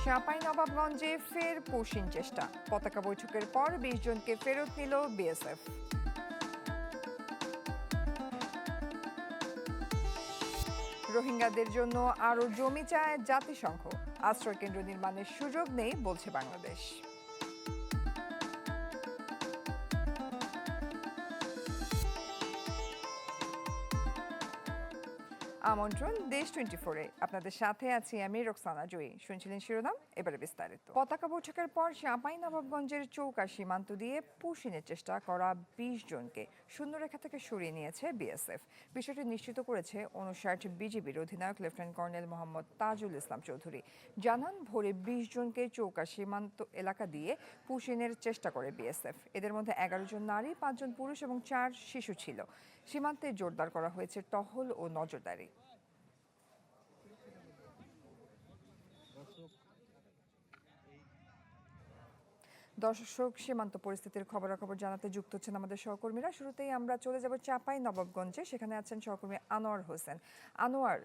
চাঁপাইনবাবগঞ্জে ফের পুশিং চেষ্টা, পতাকা বৈঠকের পর ২০ জনকে ফেরত নিল বিএসএফ। রোহিঙ্গাদের জন্য আরও জমি চায় জাতিসংঘ, আশ্রয়কেন্দ্র নির্মাণের সুযোগ নেই বলছে বাংলাদেশ। আমন্ত্রণ দেশ 24-এ, আপনাদের সাথে আছি আমি রোকসানা জয়ী। শুনছিলেন শিরোনাম, এবারে বিস্তারিত। পতাকা বৈঠকের পর চাঁপাইনবাবগঞ্জের চৌকা সীমান্ত দিয়ে পুশিনের চেষ্টা করা ২০ জনকে শূন্যরেখা থেকে সরিয়ে নিয়েছে বিএসএফ। বিষয়টি নিশ্চিত করেছে ৫৯ বিজিবির অধিনায়ক লেফটেন্যান্ট কর্নেল মোহাম্মদ তাজুল ইসলাম চৌধুরী। জানান, ভোরে ২০ জনকে চৌকা সীমান্ত এলাকা দিয়ে পুশিনের চেষ্টা করে বিএসএফ। এদের মধ্যে ১১ জন নারী, ৫ জন পুরুষ এবং ৪ শিশু ছিল। সীমান্তে জোরদার করা হয়েছে টহল ও নজরদারি। দর্শক, সীমান্ত পরিস্থিতির খবরাখবর জানাতে যুক্ত হচ্ছেন আমাদের সহকর্মীরা। শুরুতেই আমরা চলে যাব চাঁপাইনবাবগঞ্জে, সেখানে আছেন সহকর্মী আনোয়ার হোসেন। আনোয়ার,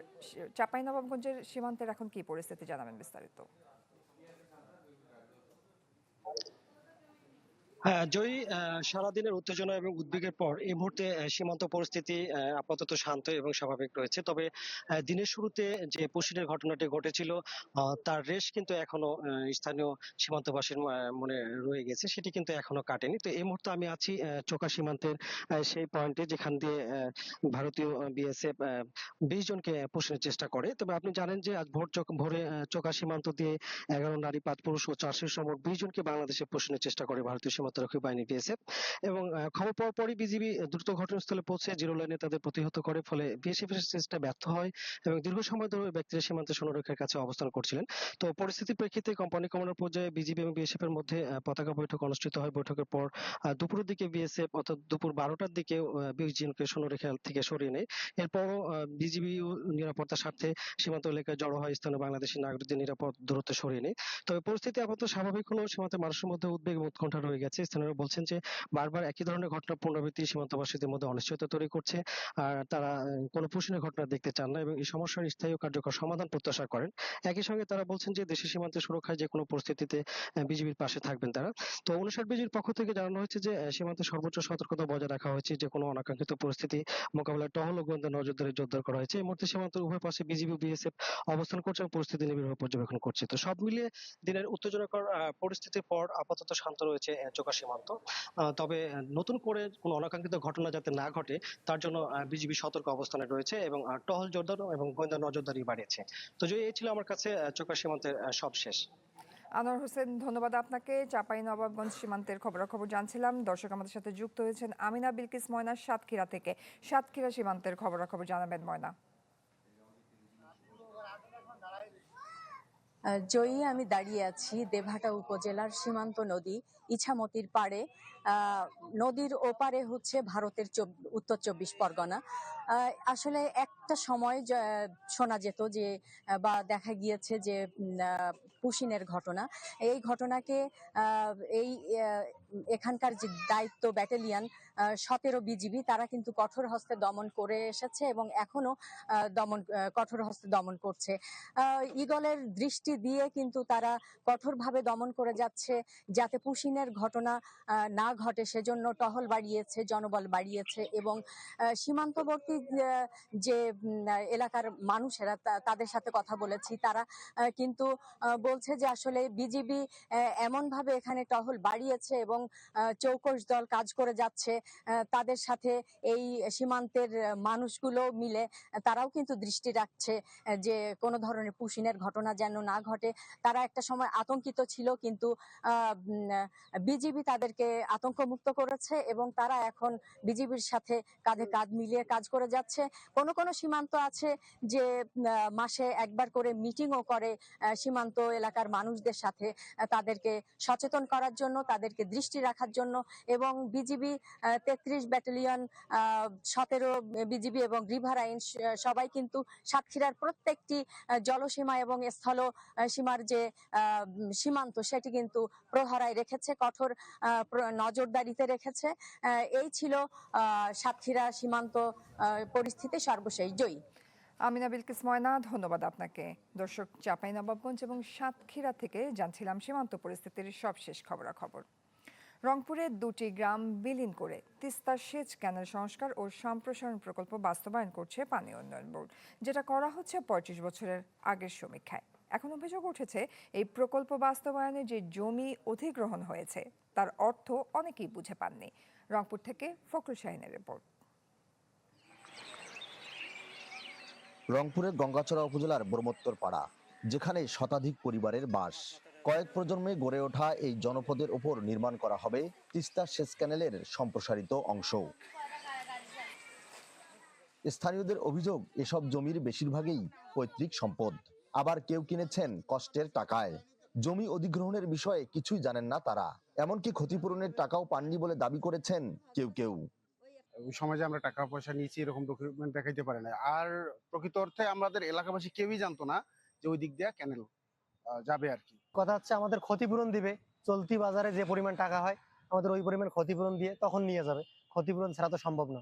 চাঁপাইনবাবগঞ্জের সীমান্তের এখন কি পরিস্থিতি, জানাবেন বিস্তারিত। হ্যাঁ জয়ী, সারাদিনের উত্তেজনা এবং উদ্বেগের পর এই মুহূর্তে সীমান্ত পরিস্থিতি আপাতত শান্ত এবং স্বাভাবিক রয়েছে। তবে দিনের শুরুতে যে পুশিনের ঘটনাটি ঘটেছিল তার রেশ কিন্তু এখনো স্থানীয় সীমান্তবাসীর মনে রয়ে গেছে, সেটি কিন্তু এখনো কাটেনি। তো এই মুহূর্তে আমি আছি চোকা সীমান্তের সেই পয়েন্টে, যেখান দিয়ে ভারতীয় বিএসএফ ২০ জনকে পুশিনের চেষ্টা করে। তবে আপনি জানেন যে আজ ভোরে চোকা সীমান্ত দিয়ে ১১ নারী, ৫ পুরুষ ও ৪ শিশু মোট ২০ জনকে বাংলাদেশে পুশিনের চেষ্টা করে ভারতীয় সীমান্তরক্ষী বাহিনী বিএসএফ। এবং খবর পাওয়ার পরই বিজিবি দ্রুত ঘটনাস্থলে পৌঁছে জিরো লাইনে তাদের প্রতিহত করে, ফলে বিএসএফ এর চেষ্টা ব্যর্থ হয় এবং দীর্ঘ সময় ধরে ওই ব্যক্তিরা সীমান্ত সীমারেখার কাছে অবস্থান করছিলেন। তো পরিস্থিতির প্রেক্ষিতে কোম্পানি কমান্ডার পর্যায়ে বিজিবি এবং বিএসএফ এর মধ্যে পতাকা বৈঠক অনুষ্ঠিত হয়। বৈঠকের পর দুপুরের দিকে বিএসএফ অর্থাৎ দুপুর ১২টার দিকে ২০ জনকে সীমারেখা থেকে সরিয়ে নেয়। এরপরও বিজিবি নিরাপত্তার স্বার্থে সীমান্ত এলাকায় জড়ো হয় স্থানীয় বাংলাদেশি নাগরিকদের নিরাপদ দূরত্বে সরিয়ে নেয়। তবে পরিস্থিতি আপাতত স্বাভাবিক হলেও সীমান্তের মানুষের মধ্যে উদ্বেগ এবং উৎকণ্ঠা রয়ে গেছে। স্থানীয়রা বলছেন যে বারবার একই ধরনের ঘটনা পুনরাবৃত্তি সীমান্তবাসীদের মধ্যে অনিশ্চয়তা তৈরি করছে, আর তারা কোনো পুশিনের ঘটনা দেখতে চান না এবং এই সমস্যার স্থায়ী ও কার্যকর সমাধান প্রত্যাশা করেন। একই সঙ্গে তারা বলছেন যে দেশের সীমান্তের সুরক্ষায় যে কোনো পরিস্থিতিতে বিজিবির পাশে থাকবেন তারা। তো ৫৯ বিজিবির পক্ষ থেকে জানানো হয়েছে যে সীমান্তে সর্বোচ্চ সতর্কতা বজায় রাখা হয়েছে, যে কোনো অনাকাঙ্ক্ষিত পরিস্থিতি মোকাবিলায় টহল ও গোয়েন্দা নজরদারি জোরদার করা হয়েছে। এই মুহূর্তে সীমান্তের উভয় পাশে বিজিবি ও বিএসএফ অবস্থান করছে এবং পরিস্থিতি নিবিড়ভাবে পর্যবেক্ষণ করছে। তো সব মিলিয়ে দিনের উত্তেজনাকর পরিস্থিতির পর আপাতত শান্ত রয়েছে চোকা সীমান্ত। তবে নতুন করে কোনো অনাকাঙ্ক্ষিত ঘটনা যাতে না ঘটে তার জন্য বিজিবি সতর্ক অবস্থানে রয়েছে এবং টহল জোরদার এবং গোয়েন্দা নজরদারি বাড়িয়েছে। তো এই ছিল আমার কাছে চোকা সীমান্তের সব শেষ। আনোয়ার হোসেন, ধন্যবাদ আপনাকে। চাঁপাইনবাবগঞ্জ সীমান্তের খবরাখবর জানছিলাম। দর্শক, আমাদের সাথে যুক্ত হয়েছেন আমিনা বিলকিস ময়না সাতক্ষীরা থেকে। সাতক্ষীরা সীমান্তের খবরাখবর জানাবেন ময়না। জয়ী, আমি দাঁড়িয়ে আছি দেবহাটা উপজেলার সীমান্ত নদী ইছামতির পাড়ে। নদীর ওপারে হচ্ছে ভারতের উত্তর ২৪ পরগনা। আসলে একটা সময় শোনা যেত যে বা দেখা গিয়েছে যে পুশিনের ঘটনা, এই ঘটনাকে এখানকার যে দায়িত্ব ব্যাটালিয়ন ১৭ বিজিবি তারা কিন্তু কঠোর হস্তে দমন করে এসেছে এবং এখনো কঠোর হস্তে দমন করছে। ঈগলের দৃষ্টি দিয়ে কিন্তু তারা কঠোরভাবে দমন করে যাচ্ছে যাতে পুশিনের ঘটনা না ঘটে, সেজন্য টহল বাড়িয়েছে, জনবল বাড়িয়েছে এবং সীমান্তবর্তী যে এলাকার মানুষেরা তাদের সাথে কথা বলেছি, তারা কিন্তু বলছে যে আসলে বিজিবি এমন ভাবে এখানে টহল বাড়িয়েছে এবং চৌকস দল কাজ করে যাচ্ছে। তাদের সাথে এই সীমান্তের মানুষগুলো মিলে তারাও কিন্তু দৃষ্টি রাখছে যে কোনো ধরনের পুশিনের ঘটনা যেন না ঘটে। তারা একটা সময় আতঙ্কিত ছিল, কিন্তু বিজিবি তাদেরকে আতঙ্কমুক্ত করেছে এবং তারা এখন বিজিবির সাথে কাঁধে কাঁধ মিলিয়ে কাজ করে যাচ্ছে। কোনো কোনো সীমান্ত আছে যে মাসে একবার করে মিটিংও করে সীমান্ত এলাকার মানুষদের সাথে, তাদেরকে সচেতন করার জন্য, তাদেরকে দৃষ্টি রাখার জন্য। এবং বিজিবি ৩৩ ব্যাটালিয়ন, ১৭ বিজিবি এবং রিভার আইন সবাই কিন্তু সাতক্ষীরার প্রত্যেকটি জলসীমা এবং স্থল সীমার যে সীমান্ত সেটি কিন্তু প্রহরায় রেখেছে, কঠোর নজরদারিতে রেখেছে। এই ছিল সাতক্ষীরা সীমান্ত পরিস্থিতি সর্বশেষ। জয়ী। আমিনা বিলকিস ময়না, ধন্যবাদ আপনাকে। দর্শক, চাঁপাইনবাবগঞ্জ এবং সাতক্ষীরা থেকে জানছিলাম সীমান্ত পরিস্থিতির সবশেষ খবরাখবর। রংপুরে 2টি গ্রাম বিলীন করে তিস্তা সেচ ক্যানেল সংস্কার ও সম্প্রসারণ প্রকল্প বাস্তবায়ন করছে পানি উন্নয়ন বোর্ড, যেটা করা হচ্ছে 35 বছরের আগের সমীক্ষায়। এখন অভিযোগ উঠেছে, এই প্রকল্প বাস্তবায়নে যে জমি অধিগ্রহণ হয়েছে তার অর্থ অনেকেই বুঝে পাননি। রংপুর থেকে ফখরুল শাহিনের রিপোর্ট। রংপুরের গঙ্গাচড়া উপজেলার ব্রহ্মোত্তর পাড়া, যেখানে শতাধিক পরিবারের বাস। কয়েক প্রজন্মে গড়ে ওঠা এই জনপদের ওপর নির্মাণ করা হবে তিস্তা সেচ ক্যানেলের সম্প্রসারিত অংশ। স্থানীয়দের অভিযোগ, এসব জমির বেশিরভাগই পৈতৃক সম্পদ, আবার কেউ কিনেছেন কষ্টের টাকায়। জমি অধিগ্রহণের বিষয়ে কিছুই জানেন না তারা, এমনকি ক্ষতিপূরণের টাকাও পাননি বলে দাবি করেছেন কেউ কেউ। ওই সময় যে আমরা টাকা পয়সা নিয়েছি এরকম ডকুমেন্ট দেখাইতে পারে না। আর প্রকৃত অর্থে আমাদের এলাকাবাসী কেউই জানতো না যে ওই দিক দিয়ে ক্যানেল যাবে আর কি। কথা হচ্ছে আমাদের ক্ষতিপূরণ দিবে, চলতি বাজারে যে পরিমাণ টাকা হয় আমাদের ওই পরিমাণ ক্ষতিপূরণ দিয়ে তখন নিয়ে যাবে। ক্ষতিপূরণ ছাড়া তো সম্ভব না।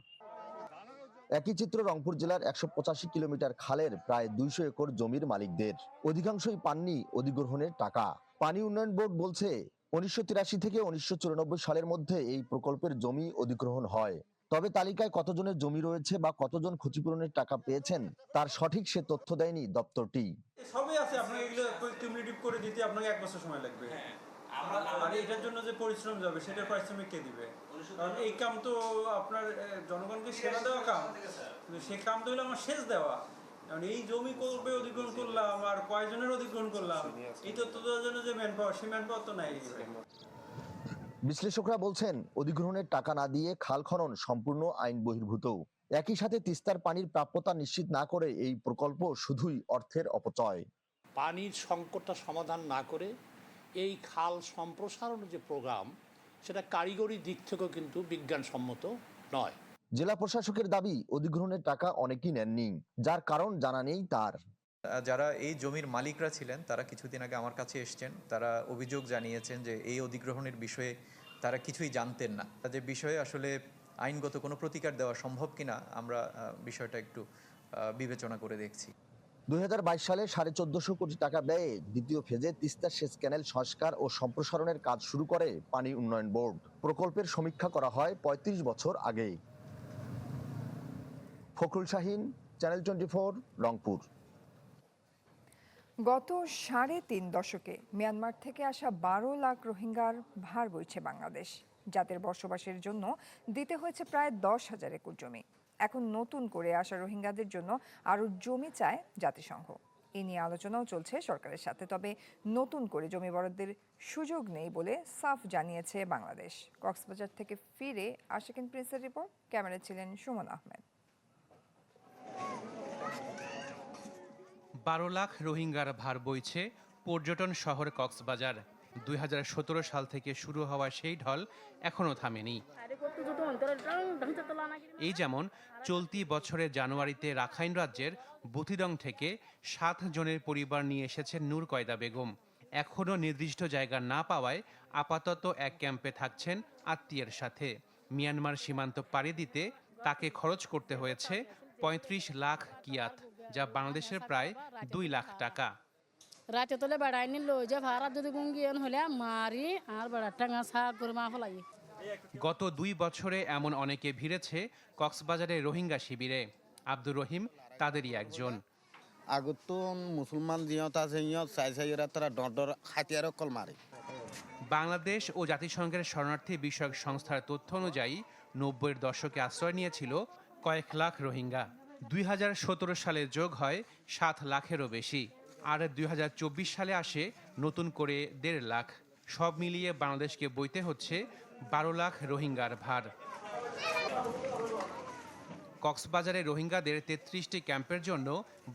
একই চিত্র রংপুর জেলার 185 কিলোমিটার খালের প্রায় 200 একর জমির মালিকদের। অধিকাংশই পাননি অধিগ্রহণের টাকা। পানি উন্নয়ন বোর্ড বলছে, 1983 থেকে 1994 সালের মধ্যে এই প্রকল্পের জমি অধিগ্রহণ হয়। তবে তালিকায় কতজনের জমি রয়েছে বা কতজন ক্ষতিপূরণের টাকা পেয়েছেন তার সঠিক সে তথ্য দেয়নি দপ্তরটি। সবই আছে, আপনাকে এগুলো কিউমুলেটিভ করে দিতে আপনাকে 1 বছর সময় লাগবে। আর এটার জন্য যে পরিশ্রম যাবে সেটার পারিশ্রমিক কে দিবে? কারণ এই কাম তো আপনার জনগণকে সেবা দেওয়া কাম, কিন্তু সেই কাম তো হলো আমার সেচ দেওয়া। কারণ এই জমি করবে অধিগ্রহণ করলাম আর কয়জনের অধিগ্রহণ করলাম, এই তথ্য দেওয়ার জন্য যে ম্যান পাওয়ার, সেই ম্যান পাওয়ার তো নাই। বিশ্লেষকরা বলছেন, অধিগ্রহণের টাকা না দিয়ে খাল খনন সম্পূর্ণ আইন বহির্ভূত। একই সাথে তিস্তার পানির প্রাপ্যতা নিশ্চিত না করে এই প্রকল্প শুধুই অর্থের অপচয়। পানির সংকটটা সমাধান না করে এই খাল সম্প্রসারণের যে প্রোগ্রাম, সেটা কারিগরি দিক থেকেও কিন্তু বিজ্ঞানসম্মত নয়। জেলা প্রশাসকের দাবি, অধিগ্রহণের টাকা অনেকেই নেননি, যার কারণ জানা নেই তার। যারা এই জমির মালিকরা ছিলেন তারা কিছুদিন আগে আমার কাছে এসেছেন। তারা অভিযোগ জানিয়েছেন যে এই অধিগ্রহণের বিষয়ে তারা কিছুই জানতেন না। তাদের বিষয়ে আসলে আইনগত কোনো প্রতিকার দেওয়া সম্ভব কিনা আমরা বিষয়টা একটু বিবেচনা করে দেখছি। 2022 সালে 1450 কোটি টাকা ব্যয়ে দ্বিতীয় ফেজে তিস্তা সেচ ক্যানেল সংস্কার ও সম্প্রসারণের কাজ শুরু করে পানি উন্নয়ন বোর্ড। প্রকল্পের সমীক্ষা করা হয় 35 বছর আগে। ফখরুল শাহিন, চ্যানেল 24, রংপুর। গত 3.5 দশকে মিয়ানমার থেকে আসা 12 লাখ রোহিঙ্গার ভার বইছে বাংলাদেশ, যাদের বসবাসের জন্য দিতে হয়েছে প্রায় 10,000 একর জমি। এখন নতুন করে আসা রোহিঙ্গাদের জন্য আরও জমি চায় জাতিসংঘ। এ নিয়ে আলোচনাও চলছে সরকারের সাথে, তবে নতুন করে জমি বরাদ্দের সুযোগ নেই বলে সাফ জানিয়েছে বাংলাদেশ। কক্সবাজার থেকে ফিরে আশিকিন প্রিন্সের রিপোর্ট, ক্যামেরায় ছিলেন সুমন আহমেদ। 12 লাখ রোহিঙ্গার ভার বইছে পর্যটন শহর কক্সবাজার। 2017 সাল থেকে শুরু হওয়া সেই ঢল এখনো থামেনি। এই যেমন চলতি বছরের জানুয়ারিতে রাখাইন রাজ্যের বুথিদং থেকে 7 জনের পরিবার নিয়ে এসেছেন নূর কয়দা বেগম। এখনও নির্দিষ্ট জায়গা না পাওয়ায় আপাতত এক ক্যাম্পে থাকছেন আত্মীয়ের সাথে। মিয়ানমার সীমান্ত পাড়ি দিতে তাকে খরচ করতে হয়েছে 35 লাখ কিয়াত, যা বাংলাদেশের প্রায় 2 লাখ টাকা। রাতে তোলে বেড়াই নিল যে ভাড়া যদি গুঙ্গিয়ন হলে মারি আর বেড়া টাঙ্গা সার করে মা ফলাই। গত 2 বছরে এমন অনেকে ভিড়েছে কক্সবাজারের রোহিঙ্গা শিবিরে। আব্দুর রহিম তাদেরই একজন। আগত মুসলমান জিয়ত আছে ইয়ত চাই চাইরা তারা ডর হাতিয়ার কল মারে। বাংলাদেশ ও জাতিসংঘের শরণার্থী বিষয়ক সংস্থার তথ্য অনুযায়ী 90-এর দশকে আশ্রয় নিয়েছিল কয়েক লাখ রোহিঙ্গা। 2017 সালে যোগ হয় 7 লাখেরও বেশি, আর 2024 সালে আসে নতুন করে 1.5 লাখ। সব মিলিয়ে বাংলাদেশকে বইতে হচ্ছে 12 লাখ রোহিঙ্গার ভার। কক্সবাজারে রোহিঙ্গাদের 33টি ক্যাম্পের জন্য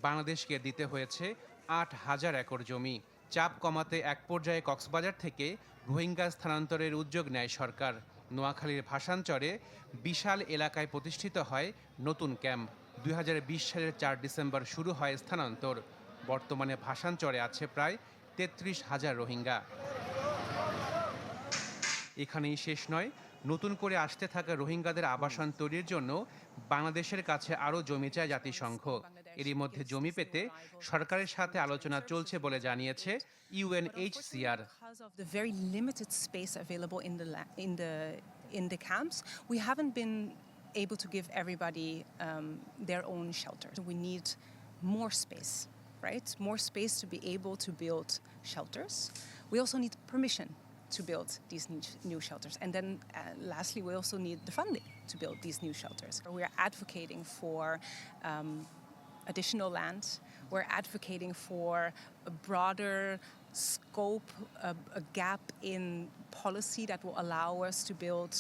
বাংলাদেশকে দিতে হয়েছে 8,000 একর জমি। চাপ কমাতে এক পর্যায়ে কক্সবাজার থেকে রোহিঙ্গা স্থানান্তরের উদ্যোগ নেয় সরকার। নোয়াখালীর ভাসানচরে বিশাল এলাকায় প্রতিষ্ঠিত হয় নতুন ক্যাম্প। 2020 সালের 4 ডিসেম্বর শুরু হয় স্থানান্তর। বর্তমানে ভাসানচরে আছে প্রায় 33,000 রোহিঙ্গা। এখানেই শেষ নয়, নতুন করে আসতে থাকা রোহিঙ্গাদের আবাসন তৈরির জন্য বাংলাদেশের কাছে আরও জমি চায় জাতিসংঘ। এরই মধ্যে জমি পেতে সরকারের সাথে আলোচনা চলছে বলে জানিয়েছে UNHCR. Because of the very limited space available in the camps, we haven't been able to give everybody their own shelter. We need more space, right? More space to be able to build shelters. We also need permission to build these new shelters. And then lastly, we also need the funding to build these new shelters. We are advocating for additional land. We're advocating for a broader scope, a gap in policy that will allow us to build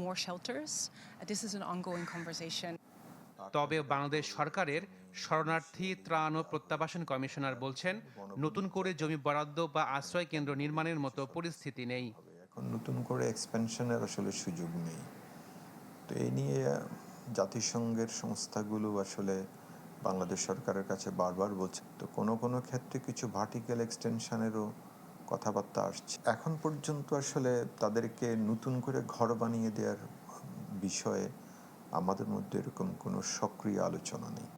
more shelters. This is an ongoing conversation. তবে বাংলাদেশ সরকারের শরণার্থী ত্রাণ ও প্রত্যাবাসন commissioner বলছেন, নতুন করে জমি বরাদ্দ বা আশ্রয় কেন্দ্র নির্মাণের মতো পরিস্থিতি নেই। এখন নতুন করে এক্সপেনশনের আসলে সুযোগ নেই। তো এই নিয়ে জাতিসংঘের সংস্থাগুলো আসলে বাংলাদেশ সরকারের কাছে বারবার বলছে। তো কোনো ক্ষেত্রে কিছু ভার্টিক্যাল এক্সটেনশনেরও কথাবার্তা আসছে। এখন পর্যন্ত আসলে তাদেরকে নতুন করে ঘর বানিয়ে দেওয়ার বিষয়ে আমাদের মধ্যে এরকম কোনো সক্রিয় আলোচনা নেই।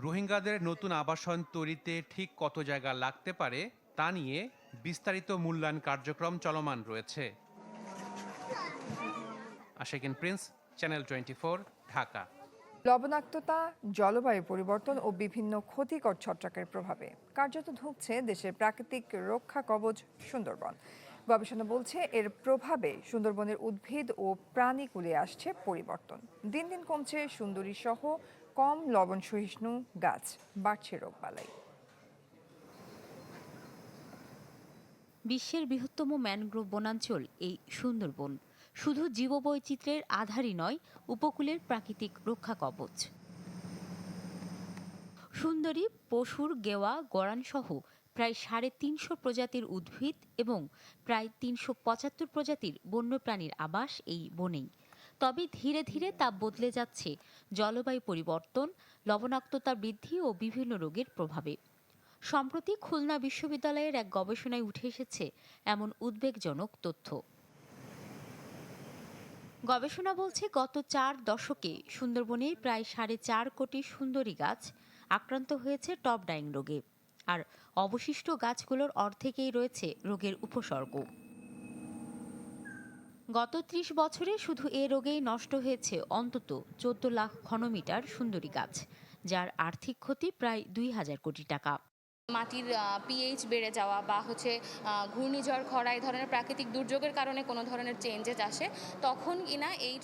রোহিঙ্গাদের নতুন আবাসন তৈরিতে ঠিক কত জায়গা লাগতে পারে তা নিয়ে বিস্তারিত মূল্যায়ন কার্যক্রম চলমান রয়েছে। Ashikin Prince, channel 24, Dhaka. লবণাক্ততা, জলবায়ু পরিবর্তন ও বিভিন্ন ক্ষতিকর ছত্রাকের প্রভাবে কার্যত ধুঁকছে দেশের প্রাকৃতিক রক্ষা কবচ সুন্দরবন। গবেষণা বলছে এর প্রভাবে সুন্দরবনের উদ্ভিদ ও প্রাণীকুলে আসছে পরিবর্তন। দিন দিন কমছে সুন্দরী সহ কম লবণ সহিষ্ণু গাছ, বাড়ছে রোগবালাই। বিশ্বের বৃহত্তম ম্যানগ্রোভ বনাঞ্চল এই সুন্দরবন শুধু জীববৈচিত্র্যের আধারই নয়, উপকূলের প্রাকৃতিক রক্ষা কবচ। সুন্দরী, পশুর, গেওয়া, গরান সহ প্রায় 350 প্রজাতির উদ্ভিদ এবং প্রায় 375 প্রজাতির বন্যপ্রাণীর আবাস এই বনেই। তবে ধীরে ধীরে তা বদলে যাচ্ছে জলবায়ু পরিবর্তন, লবণাক্ততা বৃদ্ধি ও বিভিন্ন রোগের প্রভাবে। সম্প্রতি খুলনা বিশ্ববিদ্যালয়ের এক গবেষণায় উঠে এসেছে এমন উদ্বেগজনক তথ্য। গবেষণা বলছে, গত 4 দশকে সুন্দরবনে প্রায় 4.5 কোটি সুন্দরী গাছ আক্রান্ত হয়েছে টপ ডাইং রোগে, আর অবশিষ্ট গাছগুলোর অর্ধেকেই রয়েছে রোগের উপসর্গ। গত 30 বছরে শুধু এ রোগেই নষ্ট হয়েছে অন্তত 14 লাখ ঘনমিটার সুন্দরী গাছ, যার আর্থিক ক্ষতি প্রায় 2000 কোটি টাকা। মাটির পিএইচ বেড়ে যাওয়া বা ঘূর্ণিঝড়, খরা, এই ধরনের প্রাকৃতিক দুর্যোগের কারণে কোনো ধরনের চেঞ্জেস আসে, তখন কিনা এই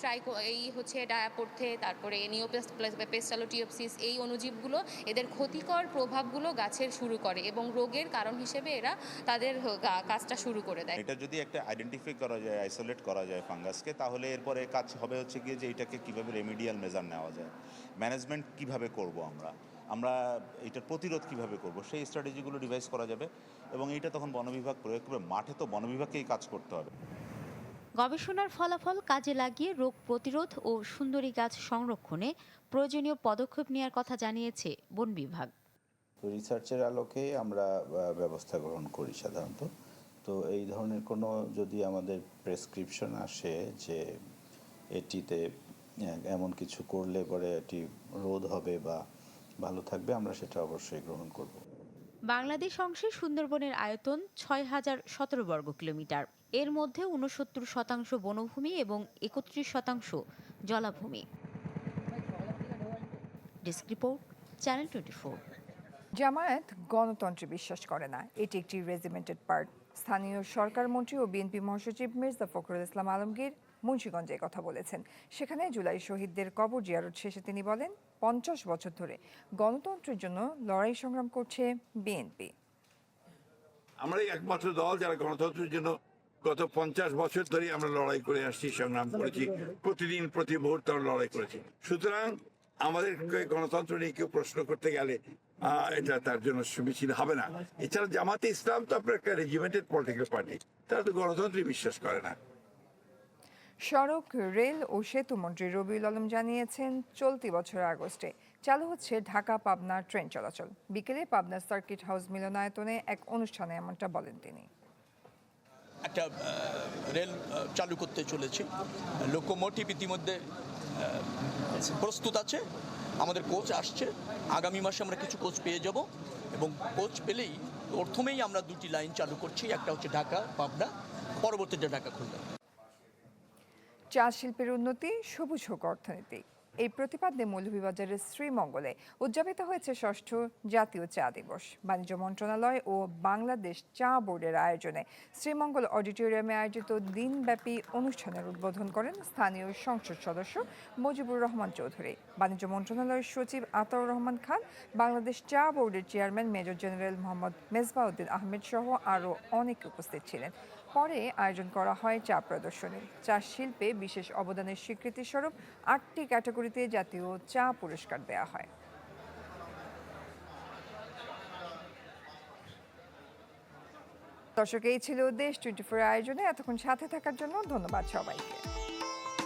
ডায়াপোর্থে, তারপরে নিওপেস্টালোটিওপসিস, এই অণুজীবগুলো এদের ক্ষতিকর প্রভাবগুলো গাছের শুরু করে এবং রোগের কারণ হিসেবে এরা তাদের কাজটা শুরু করে দেয়। এটা যদি একটা আইডেন্টিফাই করা যায়, আইসোলেট করা যায় ফাঙ্গাসকে, তাহলে এরপরে কাজ হবে গিয়ে যে এটাকে কীভাবে রেমিডিয়াল মেজার নেওয়া যায়, ম্যানেজমেন্ট কিভাবে করব, আমরা এটার প্রতিরোধ কিভাবে করব, সেই স্ট্র্যাটেজিগুলো ডিভাইস করা যাবে এবং এটা তখন বনবিভাগ প্রয়োগ করবে। মাঠে তো বনবিভাগকেই কাজ করতে হবে। গবেষণার ফলাফল কাজে লাগিয়ে রোগ প্রতিরোধ ও সুন্দরী গাছ সংরক্ষণে প্রয়োজনীয় পদক্ষেপ নেওয়ার কথা জানিয়েছে বন বিভাগ। রিসার্চের আলোকে আমরা ব্যবস্থা গ্রহণ করি সাধারণত। তো এই ধরনের কোনো যদি আমাদের প্রেসক্রিপশন আসে যে এটিতে এমন কিছু করলে পরে এটি রোধ হবে বা ভালো থাকবে, আমরা সেটা অবশ্যই গ্রহণ করব। বাংলাদেশ অংশে সুন্দরবনের আয়তন 6017 বর্গ কিলোমিটার। এর মধ্যে 69% বনভূমি এবং 31% জলাভূমি। Desk report, channel 24। জামায়াত গণতন্ত্রে বিশ্বাস করে না, এটি একটি রেজিমেন্টেড পার্ট। স্থানীয় সরকার মন্ত্রী ও বিএনপি মহাসচিব মির্জা ফখরুল ইসলাম আলমগীর মুন্সিগঞ্জে কথা বলেছেন। সেখানে জুলাই শহীদদের কবর জিয়ারত শেষে তিনি বলেন, 50 বছর ধরে গণতন্ত্রের জন্য লড়াই সংগ্রাম করছে বিএনপি। আমরা একমাত্র দল যারা গণতন্ত্রের জন্য গত 50 বছর ধরে আমরা লড়াই করে আসছি, সংগ্রাম করেছি, প্রতিদিন প্রতি মুহূর্তে আমরা লড়াই করেছি। সুতরাং আমাদের গণতন্ত্র নিয়ে কেউ প্রশ্ন করতে গেলে এটা তার জন্য সমীচীন হবে না। এছাড়া জামাতে ইসলাম তো আপনার একটা রেজিমেন্টেড পলিটিক্যাল পার্টি, তারা তো গণতন্ত্রে বিশ্বাস করে না। সড়ক, রেল ও সেতু মন্ত্রী রবিউল আলম জানিয়েছেন, চলতি বছরের আগস্টে চালু হচ্ছে ঢাকা পাবনা ট্রেন চলাচল। বিকেলে পাবনা সার্কিট হাউস মিলনায়তনে এক অনুষ্ঠানে এমনটা বলেন তিনি। একটা রেল চালু করতে চলেছি। লোকোমোটিভ ইতিমধ্যে প্রস্তুত আছে, আমাদের কোচ আসছে, আগামী মাসে আমরা কিছু কোচ পেয়ে যাব এবং কোচ পেলেই প্রথমেই আমরা দুটি লাইন চালু করছি, একটা হচ্ছে ঢাকা পাবনা, পরবর্তীতে ঢাকা খুলনা। চা শিল্পের উন্নতি, সবুজ হোক অর্থনীতি, এই প্রতিপাদ্যে মৌলভীবাজারের শ্রীমঙ্গলে উদযাপিত হয়েছে ৬ষ্ঠ জাতীয় চা দিবস। বাণিজ্য মন্ত্রণালয় ও বাংলাদেশ চা বোর্ডের আয়োজনে শ্রীমঙ্গল অডিটোরিয়ামে আয়োজিত দিনব্যাপী অনুষ্ঠানের উদ্বোধন করেন স্থানীয় সংসদ সদস্য মুজিবুর রহমান চৌধুরী। বাণিজ্য মন্ত্রণালয়ের সচিব আতাউর রহমান খান, বাংলাদেশ চা বোর্ডের chairman major general Mohammad Mezbauddin Ahmed সহ আরও অনেকে উপস্থিত ছিলেন। পরে আয়োজন করা হয় চা প্রদর্শনী। চা শিল্পে বিশেষ অবদানের স্বীকৃতি স্বরূপ ৮টি ক্যাটাগরিতে জাতীয় চা পুরস্কার দেওয়া হয়। দর্শক, এই ছিল দেশ 24 আয়োজনে। এতক্ষণ সাথে থাকার জন্য ধন্যবাদ সবাইকে।